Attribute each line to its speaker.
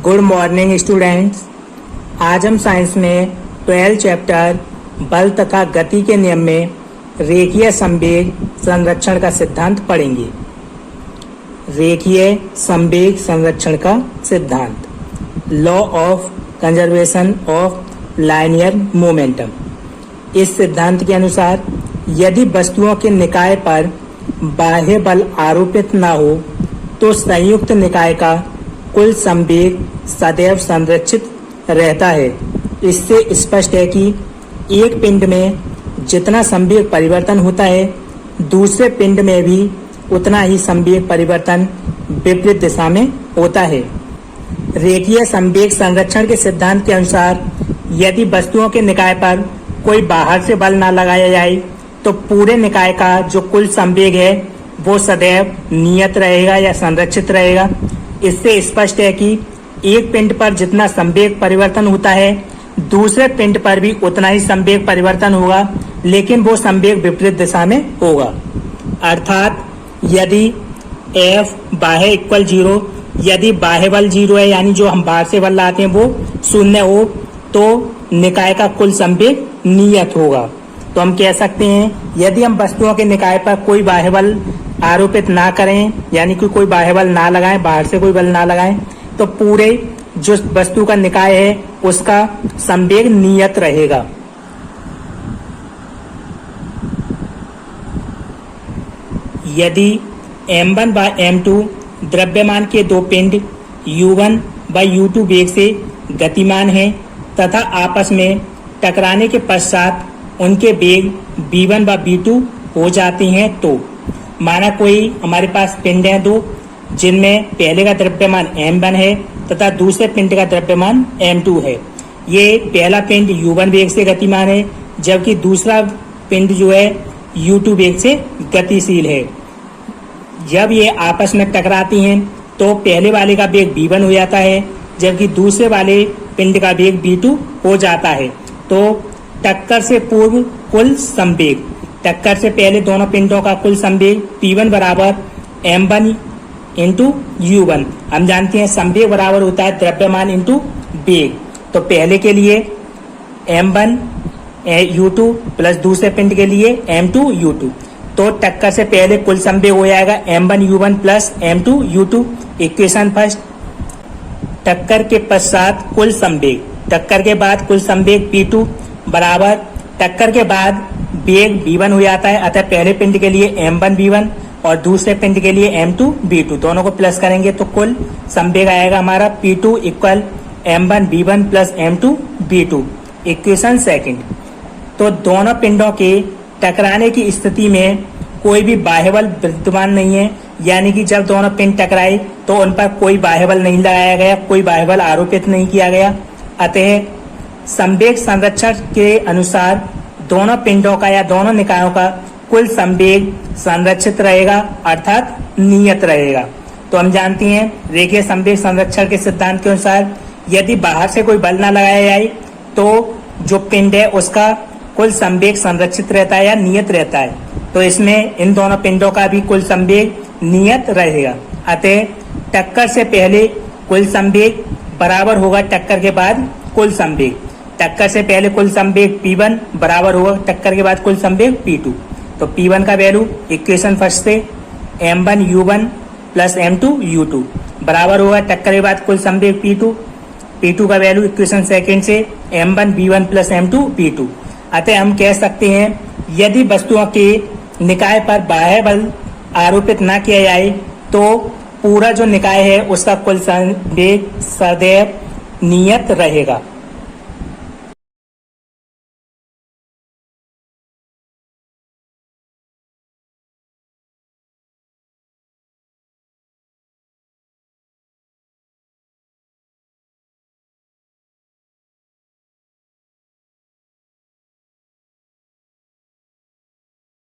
Speaker 1: Good morning students. आज हम science में 12 चैप्टर बल तथा गति के नियम में रेखीय संवेग संरक्षण का सिद्धांत पढ़ेंगे। रेखीय संवेग संरक्षण का सिद्धांत, law of conservation of linear momentum. इस सिद्धांत के अनुसार यदि वस्तुओं के निकाय पर बाह्य बल आरोपित न हो तो संयुक्त निकाय का कुल संवेग सदैव संरक्षित रहता है। इससे स्पष्ट है कि एक पिंड में जितना संवेग परिवर्तन होता है, दूसरे पिंड में भी उतना ही संवेग परिवर्तन विपरीत दिशा में होता है। रेखीय संवेग संरक्षण के सिद्धांत के अनुसार यदि वस्तुओं के निकाय पर कोई बाहर से बल न लगाया जाए तो पूरे निकाय का जो कुल संवेग है वो सदैव नियत रहेगा या संरक्षित रहेगा। इससे स्पष्ट है कि एक पिंड पर जितना संवेग परिवर्तन होता है, दूसरे पिंड पर भी उतना ही संवेग परिवर्तन होगा, लेकिन वो संवेग विपरीत दिशा में होगा। अर्थात यदि F बाह्य इक्वल 0, यदि बाह्य बल 0 है यानी जो हम बाहर से बल लाते हैं वो 0 हो तो निकाय का कुल संवेग नियत होगा। तो हम कह सकते हैं यदि हम वस्तुओं के निकाय पर कोई बाह्य बल आरोपित ना करें, यानी कि कोई बाह्य बल ना लगाएं, बाहर से कोई बल ना लगाएं, तो पूरे जो वस्तु का निकाय है उसका संवेग नियत रहेगा। यदि m1 व m2 द्रव्यमान के दो पिंड u1 व u2 वेग से गतिमान हैं तथा आपस में टकराने के पश्चात उनके वेग v1 व v2 हो जाते हैं, तो माना कोई हमारे पास पिंड है दो, जिनमें पहले का द्रव्यमान m1 है तथा दूसरे पिंड का द्रव्यमान m2 है। ये पहला पिंड u1 वेग से गतिमान है, जबकि दूसरा पिंड जो है u2 वेग से गतिशील है। जब ये आपस में टकराती हैं तो पहले वाले का वेग v1 हो जाता है, जबकि दूसरे वाले पिंड का वेग v2 हो जाता है। तो टक्कर से पूर्व कुल संवेग, टक्कर से पहले दोनों पिंडों का कुल संवेग P1 बराबर m1 इंटू u1। हम जानते हैं संवेग बराबर होता है द्रव्यमान इंटू वेग। तो पहले के लिए m1 u2 प्लस दूसरे पिंड के लिए m2 u2। तो टक्कर से पहले कुल संवेग हो जाएगा m1 u1 plus m2 u2। Equation first. टक्कर के पश्चात कुल संवेग, टक्कर के बाद कुल संवेग P2 बराबर टक्कर के बाद वेग v1 हो जाता है, अतः पहले पिंड के लिए m1 v1 और दूसरे पिंड के लिए m2 v2। दोनों को प्लस करेंगे तो कुल संवेग आएगा हमारा P2 equal m1 v1 plus m2 v2। Equation second. तो दोनों पिंडों के टकराने की स्थिति में कोई भी बाह्य बल विद्यमान नहीं है, यानी कि जब दोनों पिंड टकराए तो उन पर कोई बाह्य बल नहीं लगाया गया, कोई बाह्य बल आरोपित नहीं किया गया। अतः संवेग संरक्षण के अनुसार दोनों पिंडों का या दोनों निकायों का कुल संवेग संरक्षित रहेगा, अर्थात नियत रहेगा। तो हम जानते हैं रेखीय संवेग संरक्षण के सिद्धांत के अनुसार यदि बाहर से कोई बल ना लगाया जाए तो जो पिंड है उसका कुल संवेग संरक्षित रहता है या नियत रहता है। तो इसमें इन दोनों पिंडों का भी कुल संवेग नियत रहेगा। अतः टक्कर से पहले कुल संवेग बराबर होगा टक्कर के बाद कुल संवेग। टक्कर से पहले कुल संवेग P1 बराबर होगा टक्कर के बाद कुल संवेग P2। तो P1 का वैल्यू इक्वेशन फर्स्ट से m1 u1 plus m2 u2 बराबर होगा टक्कर के बाद कुल संवेग P2। P2 का वैल्यू इक्वेशन सेकंड से m1 v1 plus m2 v2। अतः हम कह सकते हैं यदि वस्तुओं के निकाय पर बाह्य बल आरोपित न किया जाए तो पूरा जो निकाय है उसका कुल संवेग सदैव नियत रहेगा।